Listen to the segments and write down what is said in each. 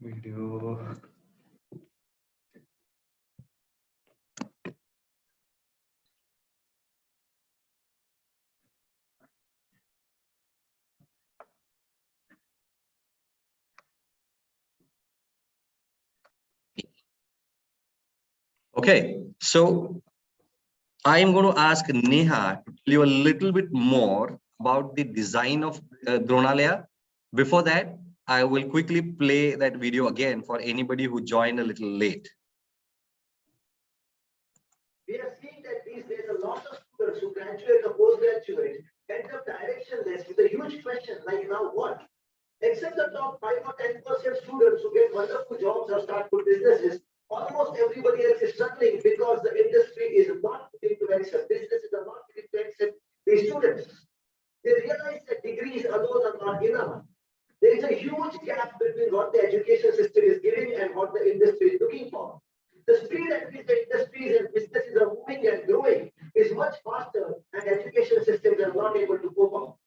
Video. Okay, so I am going to ask Neha to tell you a little bit more about the design of DRONALAYA. Before that, I will quickly play that video again for anybody who joined a little late. We are seeing that these days a lot of students who graduate or postgraduate end up directionless with a huge question like, now what? Except the top 5 or 10% students who get wonderful jobs or start good businesses, almost everybody else is struggling because the industry is not willing to accept, businesses are not willing to accept these students. They realize that degrees alone are not enough. There is a huge gap between what the education system is giving and what the industry is looking for. The speed at which the industries and businesses are moving and growing is much faster, and education systems are not able to cope up.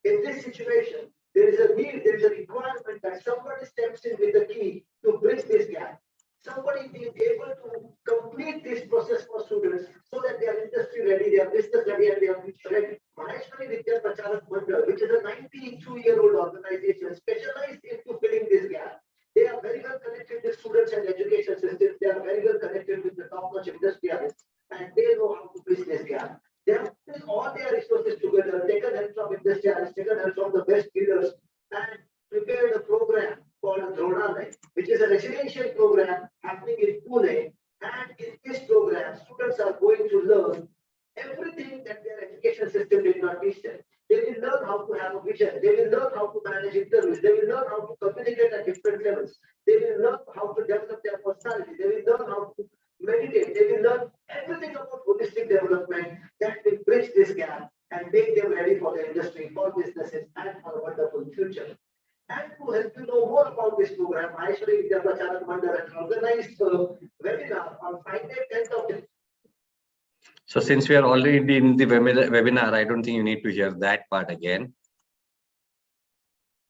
In this situation, there is a need, there is a requirement that somebody steps in with the key to bridge this gap. Somebody being able to complete this process for students so that they are industry ready, they are business ready, and they are future ready. Maheshwari Vidya Pracharak Mandal, which is a 92-year-old organization specialized into filling this gap. They are very well connected with students and education systems. They are very well connected with the top-notch industrialists, and they know how to bridge this gap. They have put all their resources together, taken help from industrialists, taken help from the best leaders, and prepared a program called DRONALAYA, which is a residential program happening in Pune. And in this program, students are going to learn everything that their education system did not teach them. They will learn how to have a vision. They will learn how to manage interviews. They will learn how to communicate at different levels. They will learn how to develop their personality. They will learn how to meditate. They will learn everything about holistic development that will bridge this gap and make them ready for the industry, for businesses, and for a wonderful future. And to help you know more about this program, Maheshwari Vidya Pracharak Mandal has organized a webinar on Friday, 10th of December. So since we are already in the webinar, I don't think you need to hear that part again.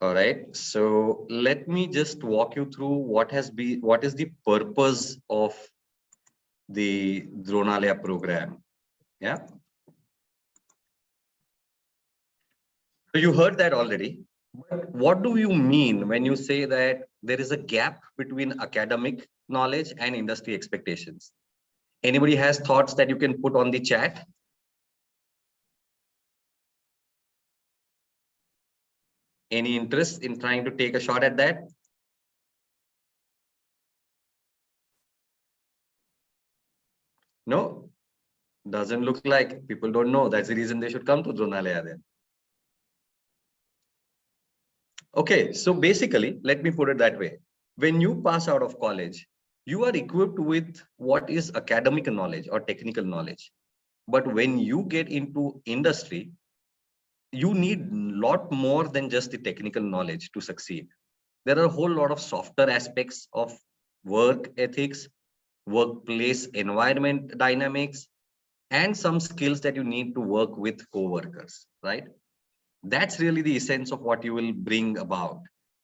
All right. So let me just walk you through what is the purpose of the DRONALAYA program. Yeah. So you heard that already. But what do you mean when you say that there is a gap between academic knowledge and industry expectations? Anybody has thoughts that you can put on the chat? Any interest in trying to take a shot at that? No, doesn't look like. People don't know. That's the reason they should come to DRONALAYA then. Okay, so basically, let me put it that way. When you pass out of college, you are equipped with what is academic knowledge or technical knowledge. But when you get into industry, you need a lot more than just the technical knowledge to succeed. There are a whole lot of softer aspects of work ethics, workplace environment dynamics, and some skills that you need to work with co-workers, right? That's really the essence of what you will bring about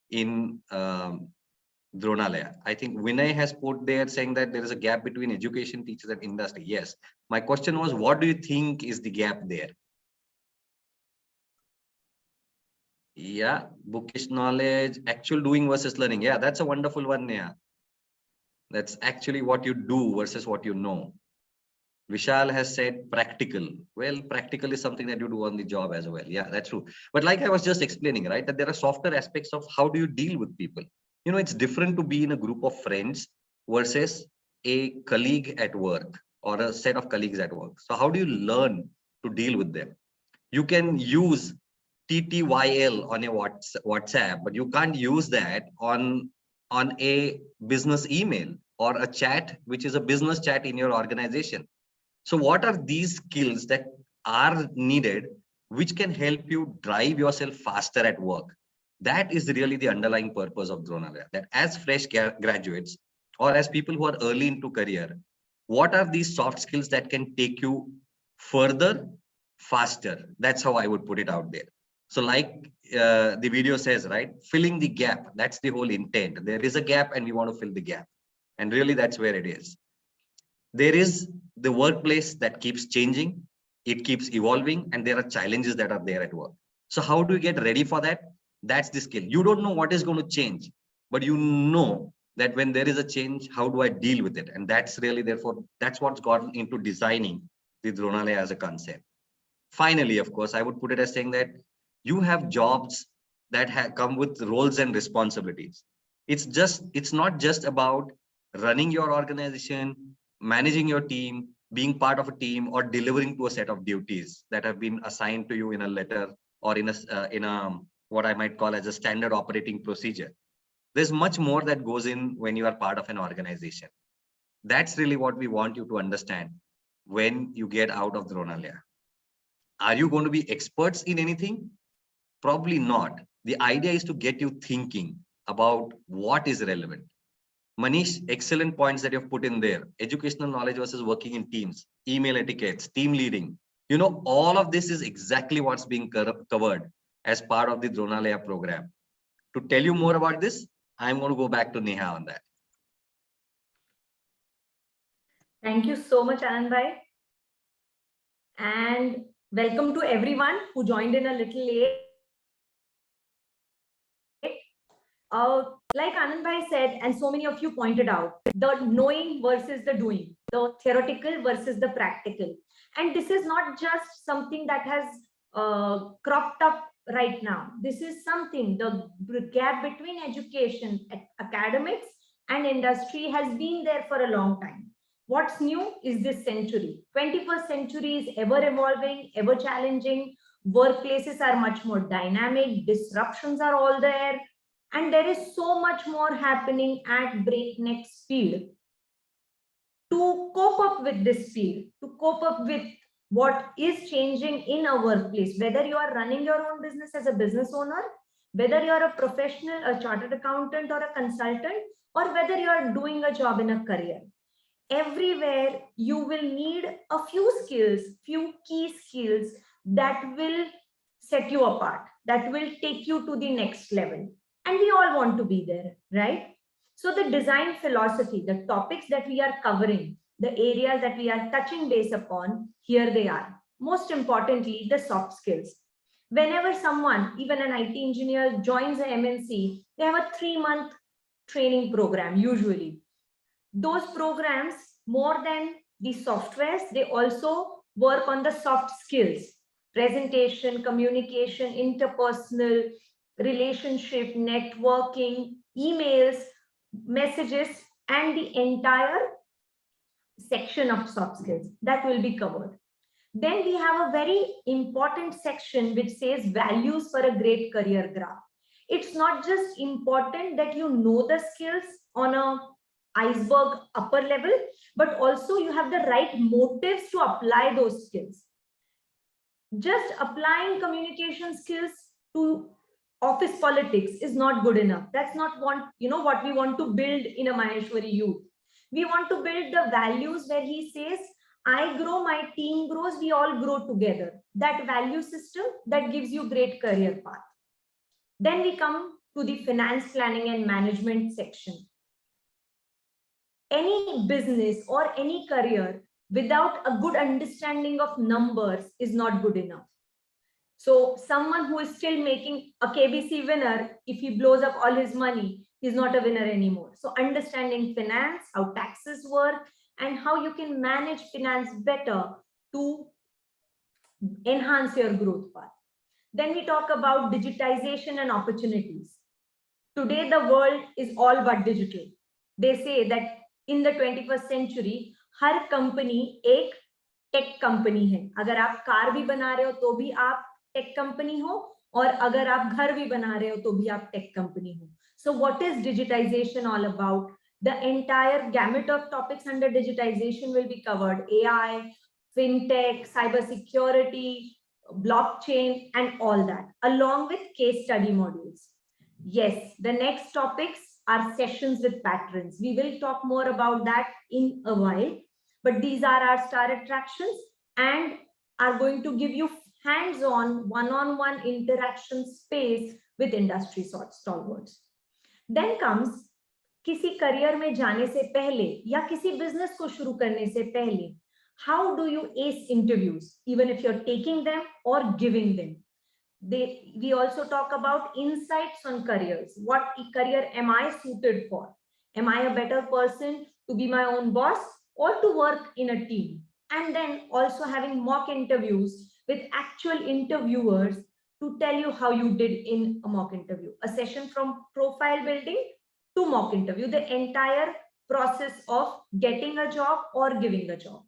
in DRONALAYA. I think Vinay has put there saying that there is a gap between education, teachers, and industry. Yes. My question was, what do you think is the gap there? Yeah, bookish knowledge, actual doing versus learning. Yeah, that's a wonderful one. Yeah, that's actually what you do versus what you know. Vishal has said practical. Well, practical is something that you do on the job as well. Yeah, that's true. But like I was just explaining, right, that there are softer aspects of how do you deal with people. You know, it's different to be in a group of friends versus a colleague at work or a set of colleagues at work. So how do you learn to deal with them? You can use TTYL on a WhatsApp, but you can't use that on a business email or a chat, which is a business chat in your organization. So what are these skills that are needed, which can help you drive yourself faster at work? That is really the underlying purpose of DRONALAYA, that as fresh graduates or as people who are early into career, what are these soft skills that can take you further, faster? That's how I would put it out there. So like the video says, right, filling the gap, that's the whole intent. There is a gap and we want to fill the gap. And really that's where it is. There is the workplace that keeps changing, it keeps evolving, and there are challenges that are there at work. So how do you get ready for that? That's the skill. You don't know what is going to change, but you know that when there is a change, how do I deal with it? And that's really, therefore, that's what's gotten into designing the Dronalaya as a concept. Finally, of course, I would put it as saying that you have jobs that have come with roles and responsibilities. It's not just about running your organization, managing your team, being part of a team, or delivering to a set of duties that have been assigned to you in a letter or in a what I might call as a standard operating procedure. There's much more that goes in when you are part of an organization. That's really what we want you to understand when you get out of Dronalaya. Are you going to be experts in anything? Probably not. The idea is to get you thinking about what is relevant. Manish, excellent points that you've put in there. Educational knowledge versus working in teams, email etiquettes, team leading. You know, all of this is exactly what's being covered as part of the Dronalaya program. To tell you more about this, I'm going to go back to Neha on that. Thank you so much, Anand bhai. And welcome to everyone who joined in a little late. Like Anand bhai said, and so many of you pointed out, the knowing versus the doing, the theoretical versus the practical. And this is not just something that has cropped up right now. This is something, the gap between education, academics, and industry has been there for a long time. What's new is this century. 21st century is ever evolving, ever challenging. Workplaces are much more dynamic, disruptions are all there, and there is so much more happening at breakneck speed. To cope up with this speed, to cope up with what is changing in a workplace, whether you are running your own business as a business owner, whether you are a professional, a chartered accountant, or a consultant, or whether you are doing a job in a career, everywhere you will need a few skills, few key skills that will set you apart, that will take you to the next level. And we all want to be there, right? So the design philosophy, the topics that we are covering, the areas that we are touching base upon, here they are. Most importantly, the soft skills. Whenever someone, even an IT engineer, joins an MNC, they have a 3-month training program usually. Those programs, more than the softwares, they also work on the soft skills: presentation, communication, interpersonal, relationship, networking, emails, messages, and the entire section of soft skills that will be covered. Then we have a very important section which says values for a great career graph. It's not just important that you know the skills on a iceberg upper level, but also you have the right motives to apply those skills. Just applying communication skills to office politics is not good enough. That's not what we want to build in a Maheshwari youth. We want to build the values where he says, I grow, my team grows, we all grow together. That value system that gives you great career path. Then we come to the finance planning and management section. Any business or any career without a good understanding of numbers is not good enough. So someone who is still making a KBC winner, if he blows up all his money, he's not a winner anymore. So understanding finance, how taxes work, and how you can manage finance better to enhance your growth path. Then we talk about digitization and opportunities. Today, the world is all but digital. They say that in the 21st century, her company एक tech company है. अगर आप car भी बना रहे हो तो भी आप tech company हो, और अगर आप घर भी बना रहे हो तो भी आप tech company हो. So what is digitization all about? The entire gamut of topics under digitization will be covered: AI, fintech, cybersecurity, blockchain, and all that, along with case study modules. Yes, the next topics are sessions with patrons. We will talk more about that in a while, but these are our star attractions and are going to give you hands-on, one-on-one interaction space with industry stalwarts. Then comes किसी career में जाने से पहले या किसी business को शुरू करने से पहले, how do you ace interviews, even if you're taking them or giving them? We also talk about insights on careers. What career am I suited for? Am I a better person to be my own boss or to work in a team? And then also having mock interviews with actual interviewers to tell you how you did in a mock interview. A session from profile building to mock interview, the entire process of getting a job or giving a job.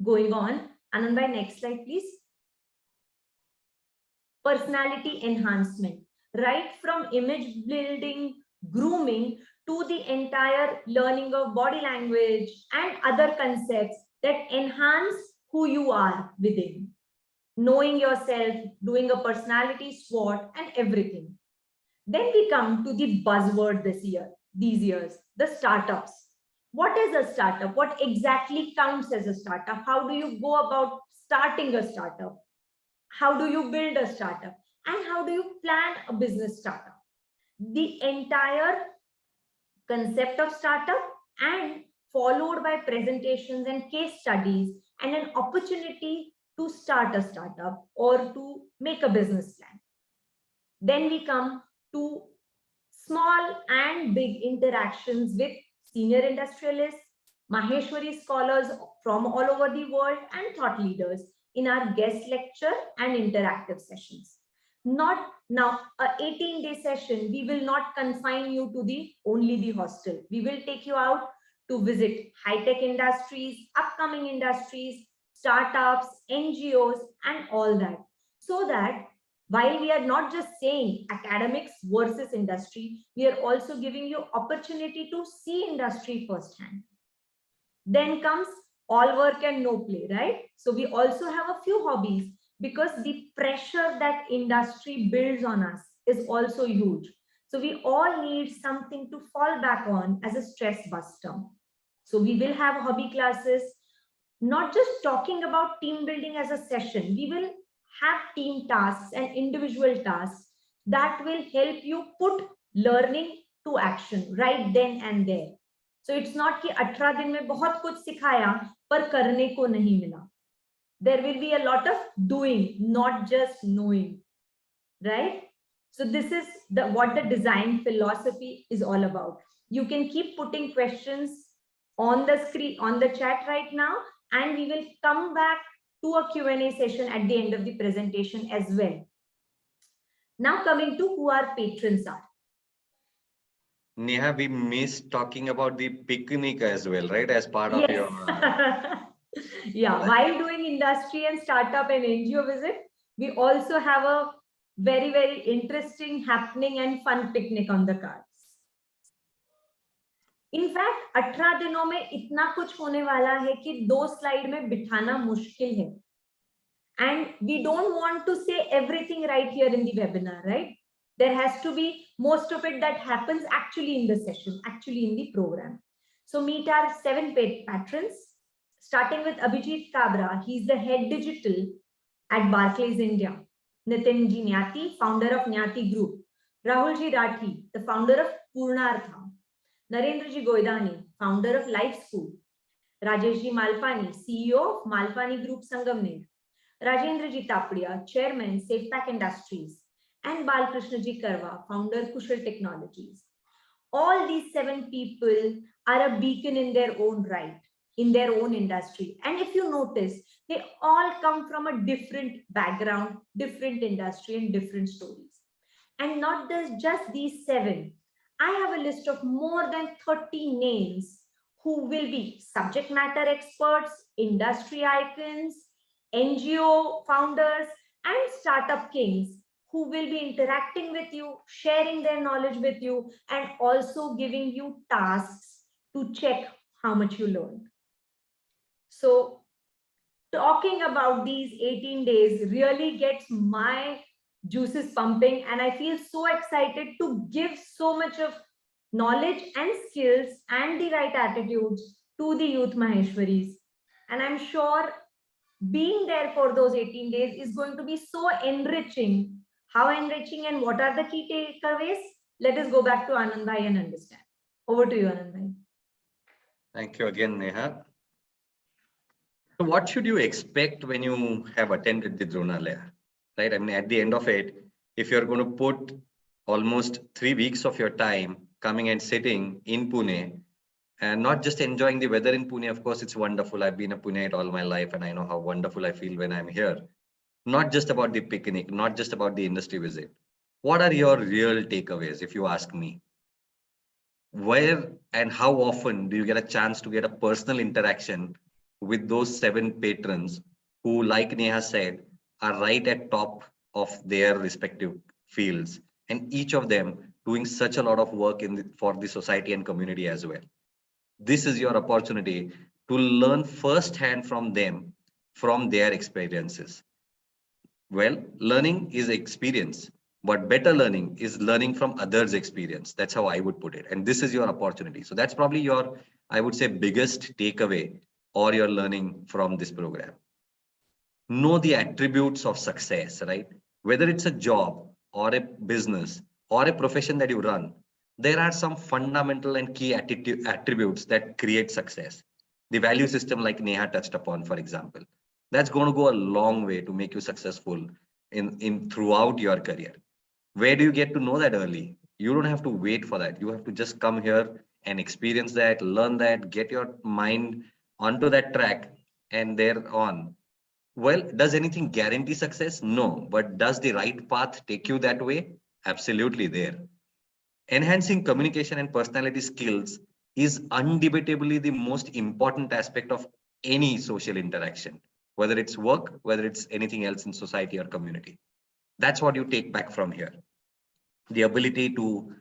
Going on, Anand, next slide, please. Personality enhancement, right from image building, grooming, to the entire learning of body language and other concepts that enhance who you are within. Knowing yourself, doing a personality SWOT and everything. Then we come to the buzzword these years, the startups. What is a startup? What exactly counts as a startup? How do you go about starting a startup? How do you build a startup? And how do you plan a business startup? The entire concept of startup and followed by presentations and case studies and an opportunity to start a startup or to make a business plan. Then we come to small and big interactions with senior industrialists, Maheshwari scholars from all over the world, and thought leaders in our guest lecture and interactive sessions. Not now, a 18-day session, we will not confine you to only the hostel. We will take you out to visit high-tech industries, upcoming industries, startups, NGOs, and all that. So that while we are not just saying academics versus industry, we are also giving you opportunity to see industry firsthand. Then comes all work and no play, right? So we also have a few hobbies because the pressure that industry builds on us is also huge. So we all need something to fall back on as a stress buster. So we will have hobby classes, not just talking about team building as a session. We will have team tasks and individual tasks that will help you put learning to action right then and there. So it's not कि 18 दिन में बहुत कुछ सिखाया पर करने को नहीं मिला. There will be a lot of doing, not just knowing, right? So this is what the design philosophy is all about. You can keep putting questions on the screen, on the chat right now, and we will come back to a Q&A session at the end of the presentation as well. Now coming to who our patrons are. Neha, we missed talking about the picnic as well, right? As part of your... Yeah, while doing industry and startup and NGO visit, we also have a very, very interesting happening and fun picnic on the cards. In fact, 18 दिनों में इतना कुछ होने वाला है कि 2 slide में बिठाना मुश्किल है. And we don't want to say everything right here in the webinar, right? There has to be most of it that happens actually in the session, actually in the program. So meet our 7 patrons, starting with Abhijit Kabra. He's the head digital at Barclays India. Nitin Ji Nyati, founder of Nyati Group. Rahul Ji Rathi, the founder of Purnartha. Narendra Ji Goidani, founder of Life School. Rajesh Ji Malpani, CEO of Malpani Group Sangamner. Rajendra Ji Tapadia, chairman, SafePack Industries. And Balkrishna Ji Karwa, founder Kushal Technologies. All these 7 people are a beacon in their own right, in their own industry. And if you notice, they all come from a different background, different industry, and different stories. And not just these 7. I have a list of more than 30 names who will be subject matter experts, industry icons, NGO founders, and startup kings who will be interacting with you, sharing their knowledge with you, and also giving you tasks to check how much you learned. So talking about these 18 days really gets my juices pumping, and I feel so excited to give so much of knowledge and skills and the right attitudes to the youth Maheshwaris. And I'm sure being there for those 18 days is going to be so enriching. How enriching and what are the key takeaways? Let us go back to Anandai and understand. Over to you, Anandai. Thank you again, Neha. So what should you expect when you have attended the Dronalaya? Right? I mean, at the end of it, if you're going to put almost 3 weeks of your time coming and sitting in Pune and not just enjoying the weather in Pune, of course, it's wonderful. I've been a Puneite all my life and I know how wonderful I feel when I'm here. Not just about the picnic, not just about the industry visit. What are your real takeaways, if you ask me? Where and how often do you get a chance to get a personal interaction with those 7 patrons who, like Neha said, are right at top of their respective fields, and each of them doing such a lot of work for the society and community as well. This is your opportunity to learn firsthand from them, from their experiences. Well, learning is experience, but better learning is learning from others' experience. That's how I would put it. And this is your opportunity. So that's probably your, I would say, biggest takeaway or your learning from this program. Know the attributes of success, right? Whether it's a job or a business or a profession that you run, there are some fundamental and key attributes that create success. The value system, like Neha touched upon, for example, that's going to go a long way to make you successful in throughout your career. Where do you get to know that early? You don't have to wait for that. You have to just come here and experience that, learn that, get your mind onto that track, and thereon. Well, does anything guarantee success? No. But does the right path take you that way? Absolutely there. Enhancing communication and personality skills is undebatably the most important aspect of any social interaction, whether it's work, whether it's anything else in society or community. That's what you take back from here. The ability to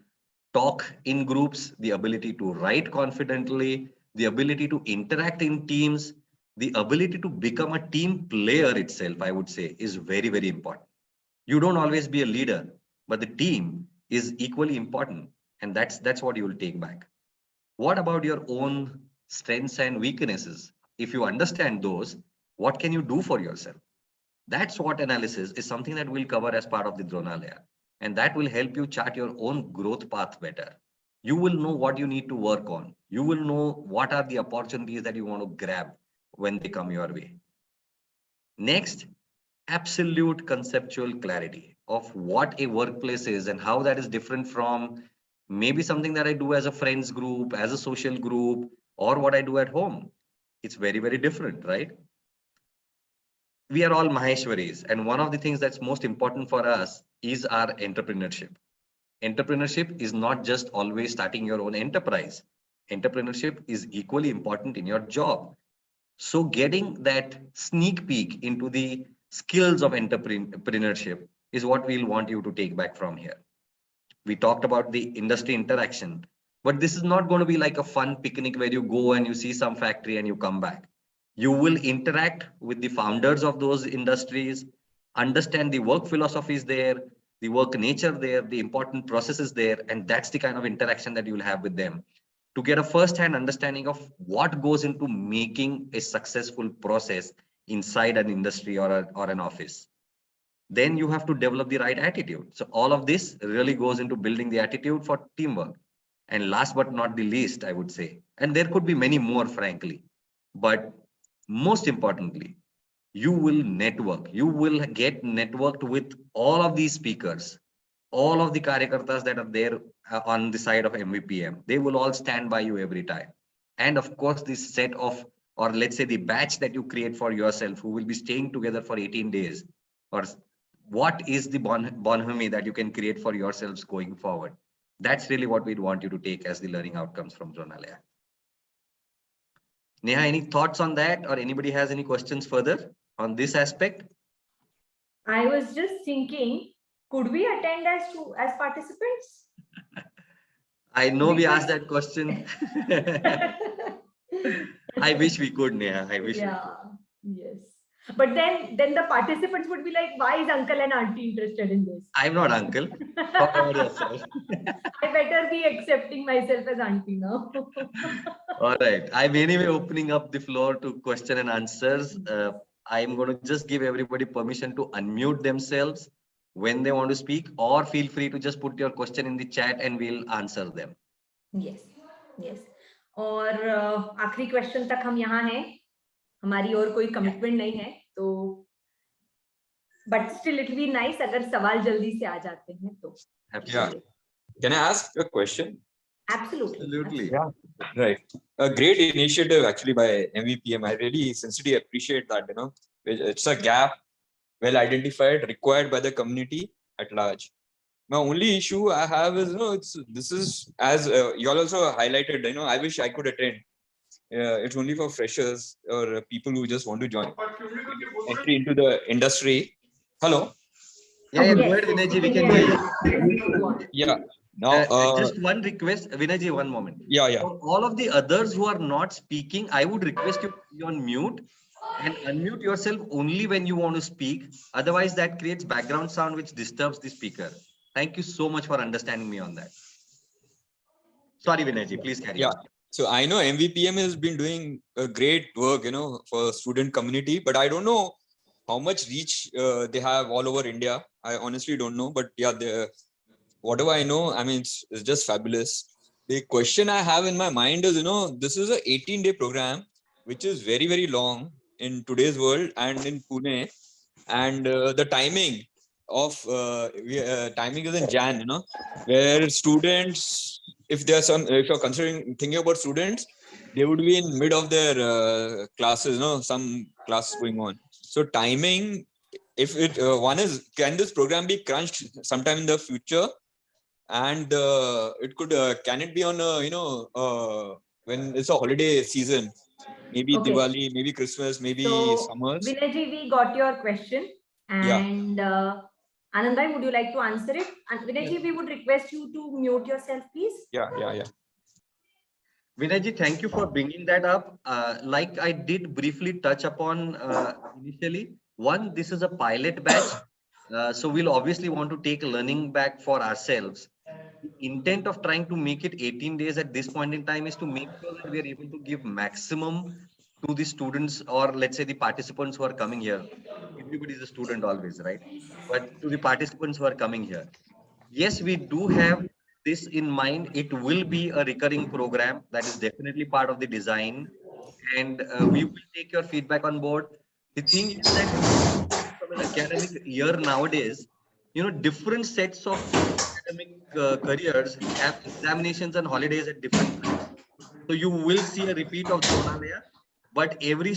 talk in groups, the ability to write confidently, the ability to interact in teams, the ability to become a team player itself, I would say, is very, very important. You don't always be a leader, but the team is equally important. And that's what you will take back. What about your own strengths and weaknesses? If you understand those, what can you do for yourself? That SWOT analysis is something that we'll cover as part of the Dronalaya. And that will help you chart your own growth path better. You will know what you need to work on. You will know what are the opportunities that you want to grab when they come your way. Next, absolute conceptual clarity of what a workplace is and how that is different from maybe something that I do as a friends group, as a social group, or what I do at home. It's very, very different, right? We are all Maheshwaris, and one of the things that's most important for us is our entrepreneurship. Entrepreneurship is not just always starting your own enterprise. Entrepreneurship is equally important in your job. So getting that sneak peek into the skills of entrepreneurship is what we'll want you to take back from here. We talked about the industry interaction, but this is not going to be like a fun picnic where you go and you see some factory and you come back. You will interact with the founders of those industries, understand the work philosophies there, the work nature there, the important processes there, and that's the kind of interaction that you'll have with them to get a first-hand understanding of what goes into making a successful process inside an industry or an office. Then you have to develop the right attitude. So all of this really goes into building the attitude for teamwork. And last but not the least, I would say, and there could be many more, frankly, but most importantly, you will network. You will get networked with all of these speakers, all of the karyakartas that are there on the side of MVPM. They will all stand by you every time. And of course, this set of, or let's say the batch that you create for yourself, who will be staying together for 18 days, or what is the bonhomie that you can create for yourselves going forward? That's really what we'd want you to take as the learning outcomes from Dronalaya. Neha, any thoughts on that, or anybody has any questions further on this aspect? I was just thinking, could we attend as participants? I know we asked that question. I wish we could, Neha. I wish. Yeah, yes. But then the participants would be like, why is uncle and auntie interested in this? I'm not uncle. Talk about yourself. I better be accepting myself as auntie now. All right. I'm anyway opening up the floor to question and answers. I'm going to just give everybody permission to unmute themselves when they want to speak, or feel free to just put your question in the chat and we'll answer them. Yes, yes. और आखिरी question तक हम यहाँ हैं, हमारी और कोई commitment नहीं है, तो but still it will be nice अगर सवाल जल्दी से आ जाते हैं तो. Absolutely. Can I ask a question? Absolutely. Absolutely. Yeah. Right. A great initiative actually by MVPM. I really sincerely appreciate that. It's a gap well identified, required by the community at large. My only issue I have is, this is as you all also highlighted, I wish I could attend. It's only for freshers or people who just want to join entry into the industry. Hello. Yeah, Yes, go ahead, Vinayji, we can hear you. Yeah. Now, just one request, Vinayji, one moment. Yeah. For all of the others who are not speaking, I would request you to be on mute and unmute yourself only when you want to speak. Otherwise, that creates background sound which disturbs the speaker. Thank you so much for understanding me on that. Sorry, Vinayji, please carry on. So I know MVPM has been doing a great work, for student community, but I don't know how much reach they have all over India. I honestly don't know, but yeah, whatever I know, I mean, it's just fabulous. The question I have in my mind is, this is a 18-day program, which is very, very long in today's world and in Pune. And the timing of timing is in Jan, where students, if you're thinking about students, they would be in mid of their classes, some classes going on. So timing, if it one is, can this program be crunched sometime in the future? And it could, can it be on when it's a holiday season, maybe Okay. Diwali, maybe Christmas, maybe summers? Vinayji, we got your question, and Anand bhai, would you like to answer it? And Vinayji, we would request you to mute yourself, please. Yeah. Vinayji, thank you for bringing that up. Like I did briefly touch upon initially, one, this is a pilot batch. So we'll obviously want to take learning back for ourselves. The intent of trying to make it 18 days at this point in time is to make sure that we are able to give maximum to the students, or let's say the participants who are coming here. Everybody is a student always, right? But to the participants who are coming here. Yes, we do have this in mind. It will be a recurring program. That is definitely part of the design. And we will take your feedback on board. The thing is that from an academic year nowadays, different sets of academic careers have examinations and holidays at different times. So you will see a repeat of DRONALAYA, but every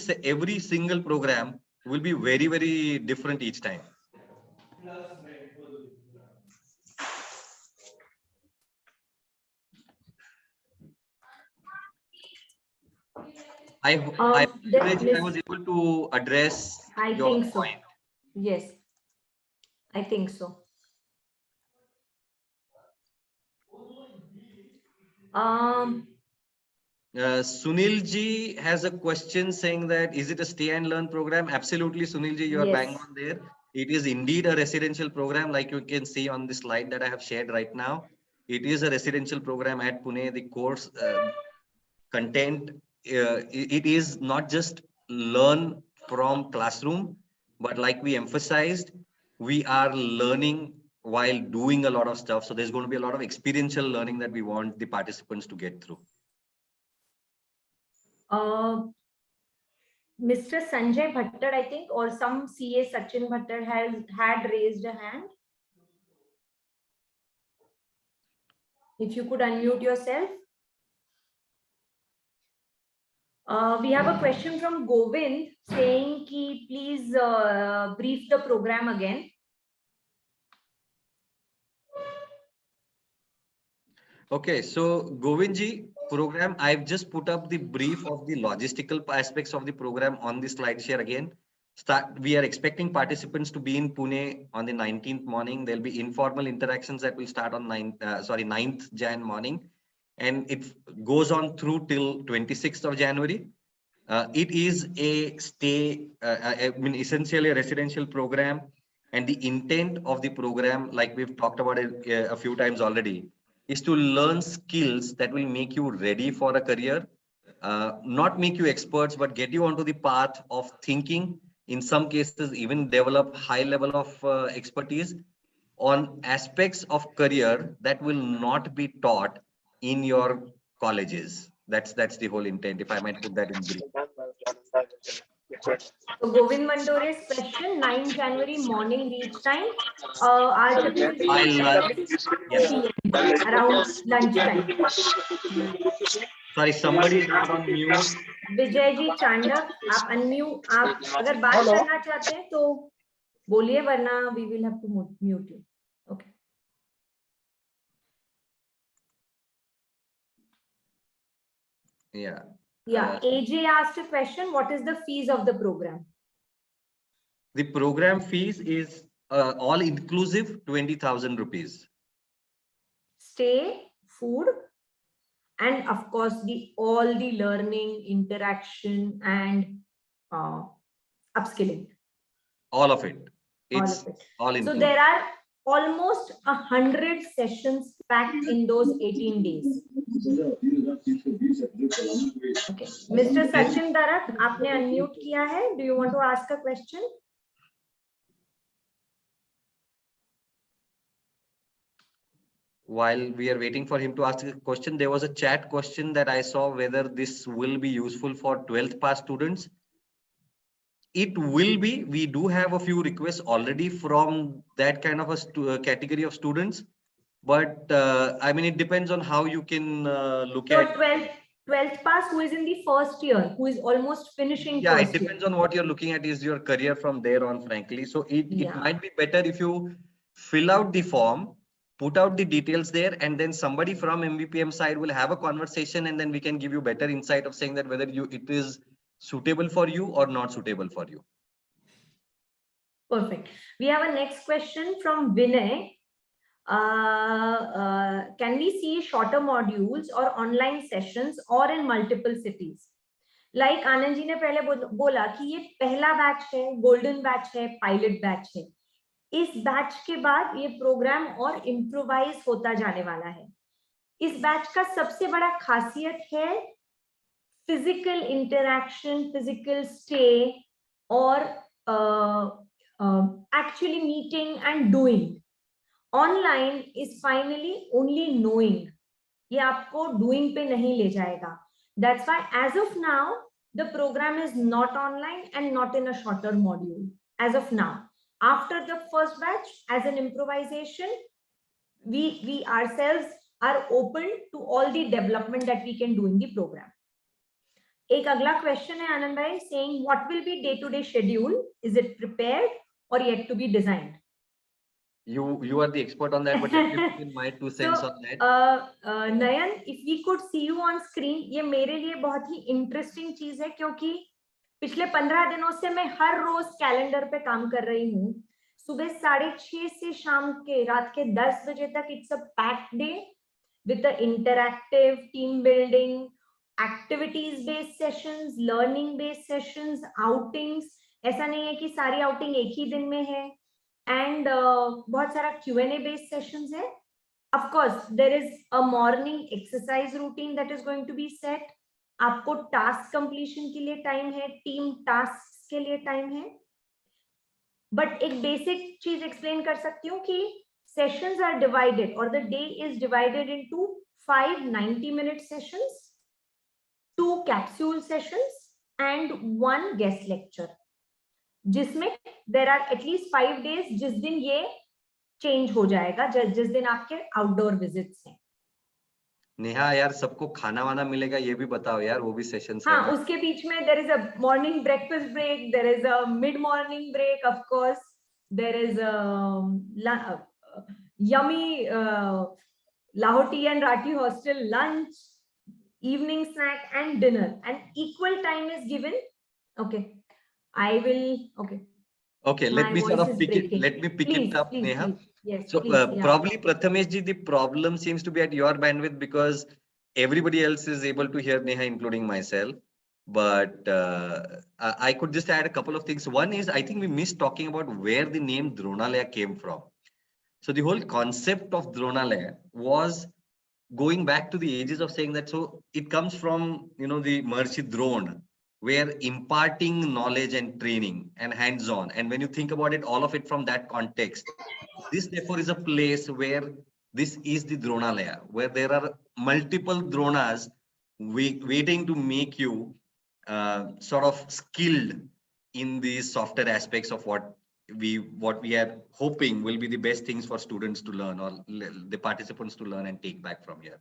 single program will be very, very different each time. I was able to address your point. Yes, I think so. Sunil ji has a question saying that, is it a stay and learn program? Absolutely, Sunil ji, you are bang on there. It is indeed a residential program, like you can see on the slide that I have shared right now. It is a residential program at Pune. The course content, it is not just learn from classroom, but like we emphasized, we are learning while doing a lot of stuff. So there's going to be a lot of experiential learning that we want the participants to get through. Mr. Sanjay Bhattar, I think, or some CA Sachin Bhattar had raised a hand. If you could unmute yourself. We have a question from Govind saying, please brief the program again. Okay, so Govindji, program, I've just put up the brief of the logistical aspects of the program on the slide share again. We are expecting participants to be in Pune on the 19th morning. There'll be informal interactions that will start on 9th Jan morning. And it goes on through till 26th of January. It is a essentially a residential program. And the intent of the program, like we've talked about it a few times already, is to learn skills that will make you ready for a career, not make you experts, but get you onto the path of thinking in some cases even develop high level of expertise on aspects of career that will not be taught in your colleges. That's the whole intent, if I might put that in brief. So Govind Mandore's question, 9 January morning reach time. Our typical By reach time lunch, is 2 yes. PM, around lunchtime. Sorry, somebody is not on mute. Vijay ji Chandak, आप unmute, आप अगर बात करना चाहते हैं तो बोलिए, वरना we will have to mute you. Okay. Yeah. Yeah. AJ asked a question. What is the fees of the program? The program fees is all inclusive 20,000 rupees. Stay, food, and of course all the learning, interaction, and upskilling. All of it. All It's of it. all So inclusive. there are almost 100 sessions packed in those 18 days. Okay. Mr. Sachin Darak, आपने unmute किया है. Do you want to ask a question? While we are waiting for him to ask a question, there was a chat question that I saw whether this will be useful for 12th pass students. It will be. We do have a few requests already from that kind of a category of students. But I mean, it depends on how you can look So at 12th pass who is in the first year, who is almost finishing yeah, first it depends on what you're looking at is your career from there on, frankly. So it might be better if you fill out the form, put out the details there, and then somebody from MVPM side will have a conversation, and then we can give you better insight of saying that whether it is suitable for you or not suitable for you. Perfect. We have a next question from Vinay. Can we see shorter modules or online sessions or in multiple cities? Like Anand ji ने पहले बोला कि ये पहला batch है, golden batch है, pilot batch है. इस बैच के बाद ये प्रोग्राम और इम्प्रोवाइज होता जाने वाला है. इस बैच का सबसे बड़ा खासियत है फिजिकल इंटरैक्शन, फिजिकल स्टे और actually meeting and doing. Online is finally only knowing. ये आपको doing पे नहीं ले जाएगा. That's why as of now, the program is not online and not in a shorter module. As of now, after the first batch, as an improvisation, we ourselves are open to all the development that we can do in the program. एक अगला question है आनंद भाई, saying what will be day-to-day schedule? Is it prepared or yet to be designed? You are the expert on that, but let me put in my 2 cents on that. Nayan, if we could see you on screen, ये मेरे लिए बहुत ही interesting चीज है, क्योंकि पिछले 15 दिनों से मैं हर रोज कैलेंडर पे काम कर रही हूँ. सुबह 6:30 से शाम के रात के 10 बजे तक. It's a packed day with the interactive team building, activities based sessions, learning based sessions, outings. ऐसा नहीं है कि सारी outing एक ही दिन में है. And बहुत सारा Q&A based sessions है. Of course, there is a morning exercise routine that is going to be set. आपको task completion के लिए time है, team tasks के लिए time है. But एक basic चीज explain कर सकती हूँ कि sessions are divided or the day is divided into 5 90-minute sessions, 2 capsule sessions and 1 guest lecture. जिसमें there are at least 5 days जिस दिन ये change हो जाएगा, जिस दिन आपके outdoor visits हैं. नेहा यार, सबको खाना वाना मिलेगा ये भी बताओ यार, वो भी सेशंस हाँ, उसके बीच में there is a morning breakfast break, there is a mid morning break, of course there is a yummy Lahoti and Rati hostel lunch, evening snack and dinner, and equal time is given. Okay, I will. Okay, let me sort of pick please, it up, please, Neha. please. Yes, So please, yeah. probably Prathamesh ji, the problem seems to be at your bandwidth because everybody else is able to hear Neha, including myself. But I could just add a couple of things. One is, I think we missed talking about where the name DRONALAYA came from. So the whole concept of DRONALAYA was going back to the ages of saying that, so it comes from, the Maharishi Drona, where imparting knowledge and training and hands-on. And when you think about it, all of it from that context, this therefore is a place where this is the Dronalaya, where there are multiple Dronas waiting to make you sort of skilled in these softer aspects of what we are hoping will be the best things for students to learn, or the participants to learn and take back from here.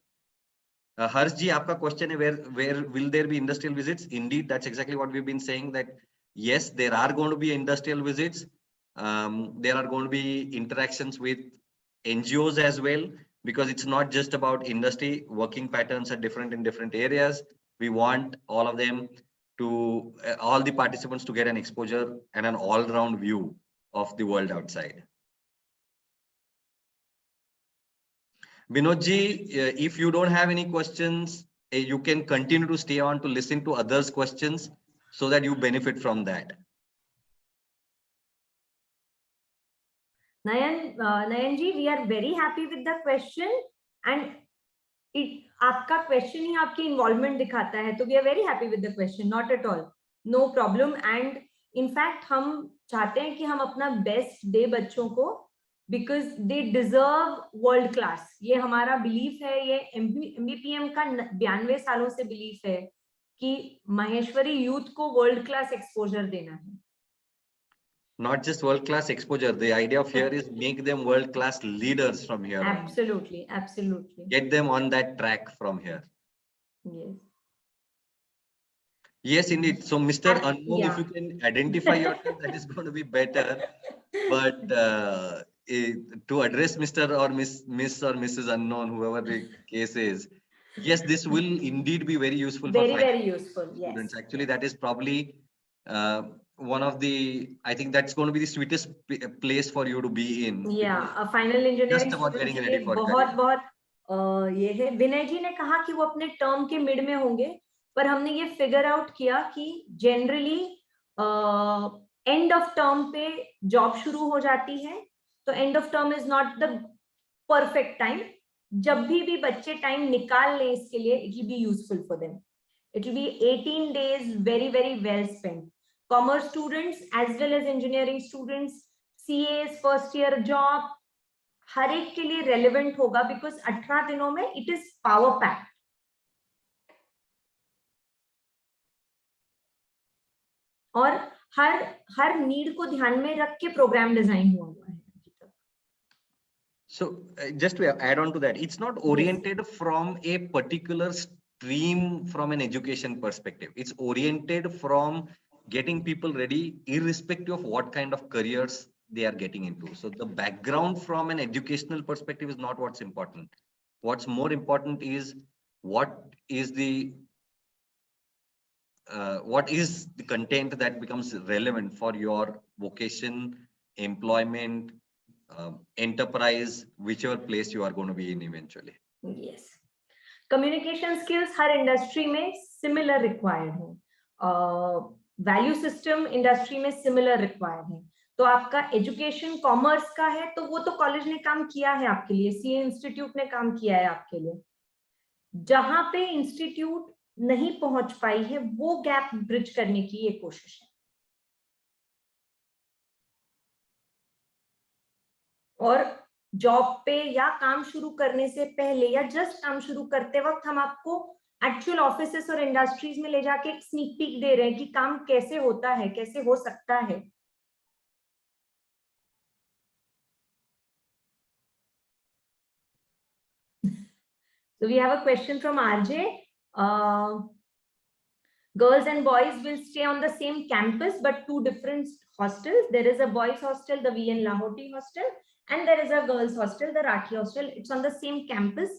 Harsh ji, aapka question hai, where will there be industrial visits? Indeed, that's exactly what we've been saying, that yes, there are going to be industrial visits. There are going to be interactions with NGOs as well, because it's not just about industry. Working patterns are different in different areas. We want all of them to, all the participants to get an exposure and an all-round view of the world outside. Binodji, if you don't have any questions, you can continue to stay on to listen to others' questions so that you benefit from that. Nayan ji, we are very happy with the question, and आपका question ही आपकी involvement दिखाता है, तो we are very happy with the question, not at all, no problem. And in fact हम चाहते हैं कि हम अपना best दे बच्चों को, because they deserve world class. ये हमारा belief है, ये MVPM का 92 सालों से belief है कि माहेश्वरी youth को world class exposure देना है. Not just world-class exposure. The idea of here is make them world-class leaders from here. Absolutely, absolutely. Get them on that track from here. Yes. Yes, indeed. So, Mr. Unknown, if you can identify yourself, that is going to be better. But to address Mr. or Miss or Mrs. Unknown, whoever the case is, yes, this will indeed be very useful for very useful. students. Yes. Actually, that is probably one of the, I think that's going to be the sweetest place for you to be in. Yeah, a final engineering Just about getting ready for बहुत ये है. विनय जी ने कहा कि वो अपने term के mid में होंगे, पर हमने ये फिगर आउट किया कि जनरली एंड ऑफ टर्म पे जॉब शुरू हो जाती है, तो end of term is not the perfect time. जब भी बच्चे टाइम निकाल लें इसके लिए, it will be useful for them. It will be 18 days very well spent. Commerce students as well as engineering students, CAs, first year job, हर एक के लिए relevant होगा, because 18 दिनों में it is power packed. और हर नीड को ध्यान में रख के प्रोग्राम डिजाइन हुआ है. So just to add on to that, it's not oriented from a particular stream from an education perspective. It's oriented from getting people ready irrespective of what kind of careers they are getting into. So the background from an educational perspective is not what's important. What's more important is what is the content that becomes relevant for your vocation, employment, enterprise, whichever place you are going to be in eventually. Yes. Communication skills her industry में similar required है. Value system industry में similar required है. तो आपका education commerce का है, तो वो तो college ने काम किया है आपके लिए, CA institute ने काम किया है आपके लिए. जहां पे institute नहीं पहुंच पाई है, वो gap bridge करने की ये कोशिश है. और जॉब पे या काम शुरू करने से पहले या जस्ट काम शुरू करते वक्त हम आपको एक्चुअल ऑफिसेस और इंडस्ट्रीज में ले जाके एक स्नीक पीक दे रहे हैं कि काम कैसे होता है, कैसे हो सकता है. So we have a question from RJ. Girls and boys will stay on the same campus but two different hostels. There is a boys hostel, the VN Lahoti hostel, and there is a girls hostel, the Rathi hostel. It's on the same campus.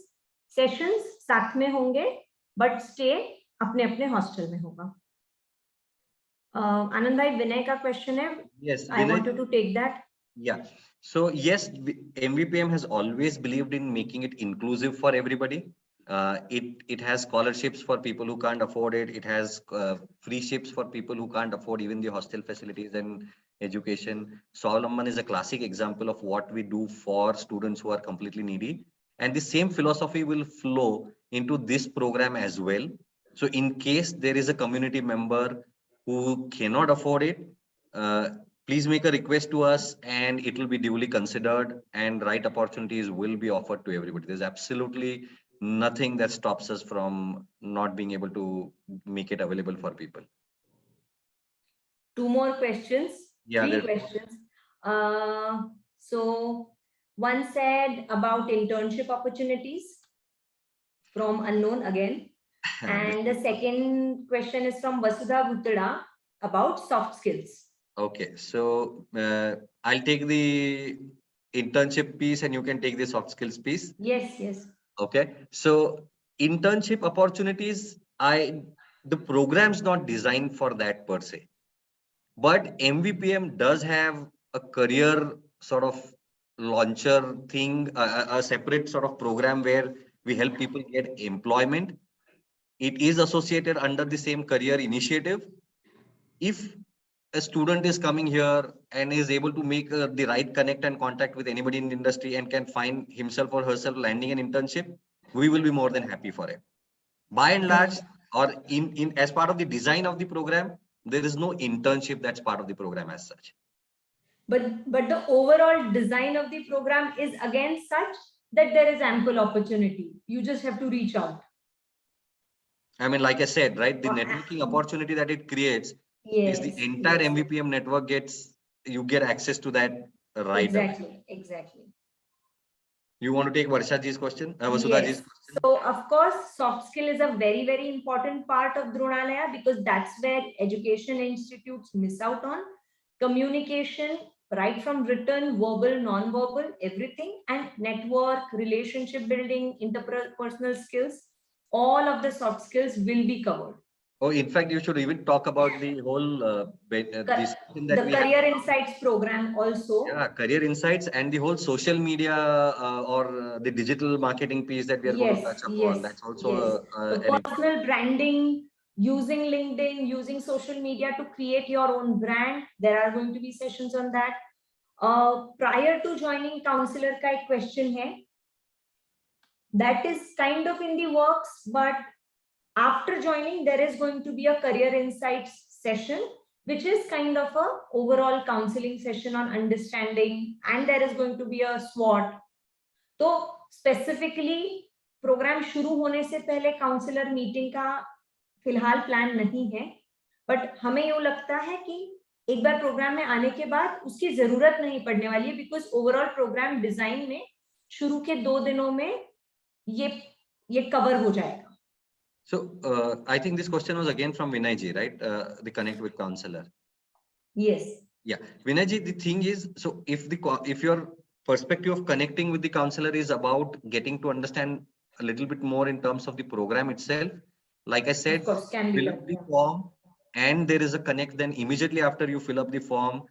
Sessions साथ में होंगे, but stay अपने hostel में होगा. Anand bhai, Vinay का question है. Yes, I wanted to take that. Yeah. So yes, MVPM has always believed in making it inclusive for everybody. It has scholarships for people who can't afford it. It has free ships for people who can't afford even the hostel facilities and education. Swavalamban is a classic example of what we do for students who are completely needy. And the same philosophy will flow into this program as well. So in case there is a community member who cannot afford it, please make a request to us and it will be duly considered, and right opportunities will be offered to everybody. There's absolutely nothing that stops us from not being able to make it available for people. Two more questions. Yeah, Three questions. So one said about internship opportunities from unknown again. And the second question is from Vasudha Bhutada about soft skills. Okay, so I'll take the internship piece and you can take the soft skills piece. Yes, yes. Okay, so internship opportunities, the program's not designed for that per se, but MVPM does have a career sort of launcher thing, a separate sort of program where we help people get employment. It is associated under the same career initiative. If a student is coming here and is able to make the right connect and contact with anybody in the industry and can find himself or herself landing an internship, we will be more than happy for it. By and large, or in as part of the design of the program, there is no internship that's part of the program as such. But the overall design of the program is again such that there is ample opportunity. You just have to reach out. I mean, like I said, right, the networking opportunity that it creates is the entire MVPM network you get access to that right Exactly, away. exactly. You want to take Varshaji's question? Vasudhaji's question? So of course, soft skill is a very, very important part of Dronalaya because that's where education institutes miss out on. Communication, right from written, verbal, non-verbal, everything, and network, relationship building, interpersonal skills, all of the soft skills will be covered. Oh, in fact, you should even talk about the whole this thing that the Career Insights program also. Yeah, Career Insights and the whole social media or the digital marketing piece that we are going to touch upon. That's also the personal branding, using LinkedIn, using social media to create your own brand. There are going to be sessions on that. Prior to joining counselor का एक question है. That is kind of in the works, but after joining, there is going to be a Career Insights session, which is kind of a overall counseling session on understanding, and there is going to be a SWOT. So specifically program शुरू होने से पहले counsellor meeting का फिलहाल plan नहीं है, but हमें ये लगता है कि एक बार प्रोग्राम में आने के बाद उसकी जरूरत नहीं पड़ने वाली है, बिकॉज ओवरऑल प्रोग्राम डिजाइन में शुरू के 2 दिनों में ये कवर हो जाएगा. So I think this question was again from Vinay ji, right? The connect with counselor. Yes. Yeah, Vinay ji, the thing is, so if your perspective of connecting with the counselor is about getting to understand a little bit more in terms of the program itself, like I said, Of course, fill up the form and there is a connect. Then immediately after you fill up the form,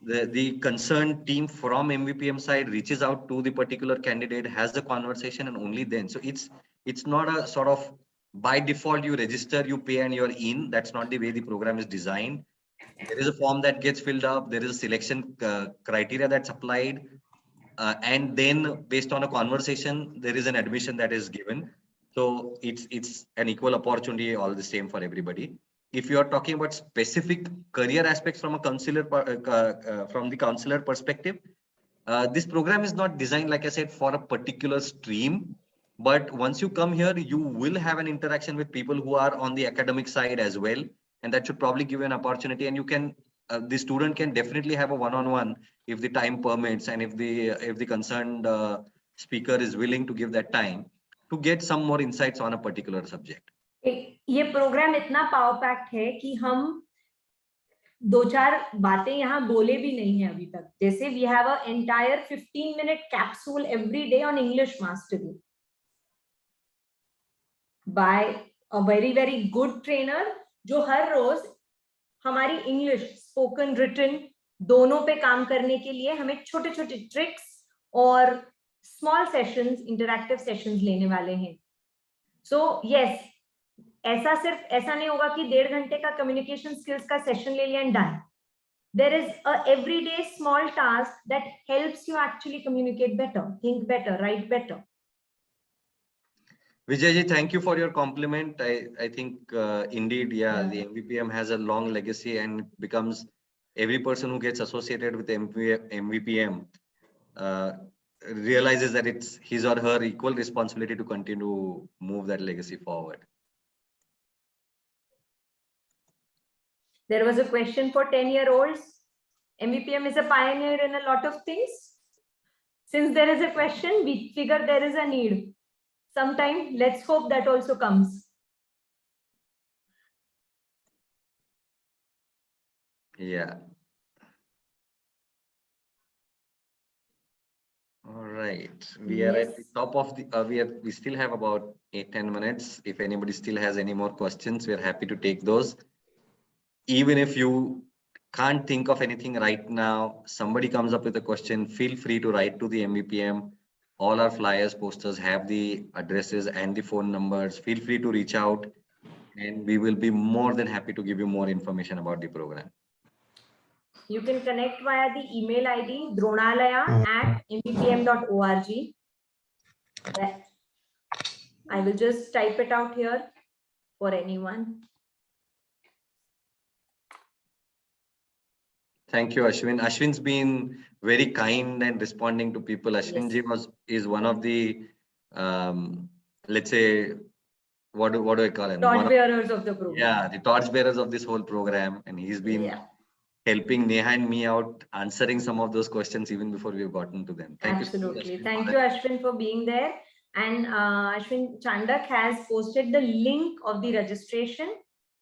the concerned team from MVPM side reaches out to the particular candidate, has the conversation, and only then. So it's not a sort of by default you register, you pay, and you're in. That's not the way the program is designed. There is a form that gets filled up. There is a selection criteria that's applied. And then based on a conversation, there is an admission that is given. So it's an equal opportunity, all the same for everybody. If you are talking about specific career aspects from a counselor, from the counselor perspective, this program is not designed, like I said, for a particular stream. But once you come here, you will have an interaction with people who are on the academic side as well. And that should probably give you an opportunity. And you can, the student can definitely have a one-on-one if the time permits and if the concerned speaker is willing to give that time to get some more insights on a particular subject. ये programme इतना power packed है कि हम 2-4 बातें यहाँ बोले भी नहीं है अभी तक. जैसे we have an entire 15-minute capsule every day on English mastery by a very, very good trainer जो हर रोज हमारी इंग्लिश स्पोकन रिटन दोनों पे काम करने के लिए हमें छोटे छोटे ट्रिक्स और स्मॉल सेशंस, इंटरैक्टिव सेशंस लेने वाले हैं. सो यस, ऐसा नहीं होगा कि 1.5 घंटे का कम्युनिकेशन स्किल्स का सेशन ले लिया and done. There is a everyday small task that helps you actually communicate better, think better, write better. Vijayji, thank you for your compliment. I think indeed, yeah, Yeah. the MVPM has a long legacy and becomes every person who gets associated with MVPM realizes that it's his or her equal responsibility to continue to move that legacy forward. There was a question for 10-year-olds. MVPM is a pioneer in a lot of things. Since there is a question, we figure there is a need. Sometime, let's hope that also comes. Yeah. All right. We are at the Yes. top of the, we still have about 8-10 minutes. If anybody still has any more questions, we're happy to take those. Even if you can't think of anything right now, somebody comes up with a question, feel free to write to the MVPM. All our flyers, posters have the addresses and the phone numbers. Feel free to reach out and we will be more than happy to give you more information about the program. You can connect via the email ID dronalaya@mvpm.org. I will just type it out here for anyone. Thank you, Ashwin. Ashwin's been very kind and responding to people. Ashwinji is one of the let's say, what do I call him? Torch bearers of the program. Yeah, the torch bearers of this whole program, and he's been helping Neha and me out, answering some of those questions even before we've gotten to them. Thank Absolutely. you. Thank you, Ashwin, for being there. And Ashwin Chandak has posted the link of the registration,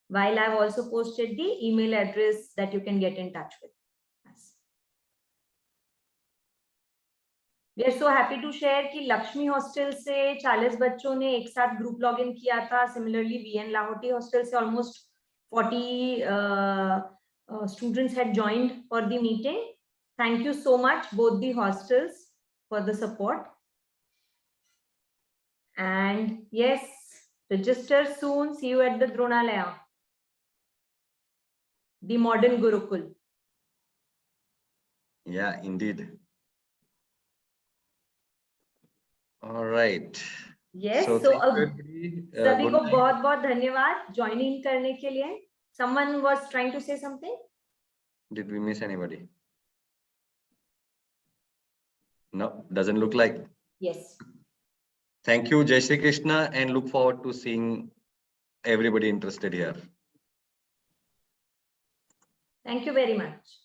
while I've also posted the email address that you can get in touch with us. We are so happy to share कि Lakshmi hostel से 40 बच्चों ने एक साथ group login किया था. Similarly, VN Lahoti hostel से almost 40 students had joined for the meeting. Thank you so much, both the hostels, for the support. And yes, register soon. See you at the Dronalaya, the modern Gurukul. Yeah, indeed. All right. Yes. So सभी को बहुत-बहुत धन्यवाद join in करने के लिए. Someone was trying to say something. Did we miss anybody? No, doesn't look like. Yes. Thank you, Jai Shri Krishna, and look forward to seeing everybody interested here. Thank you very much.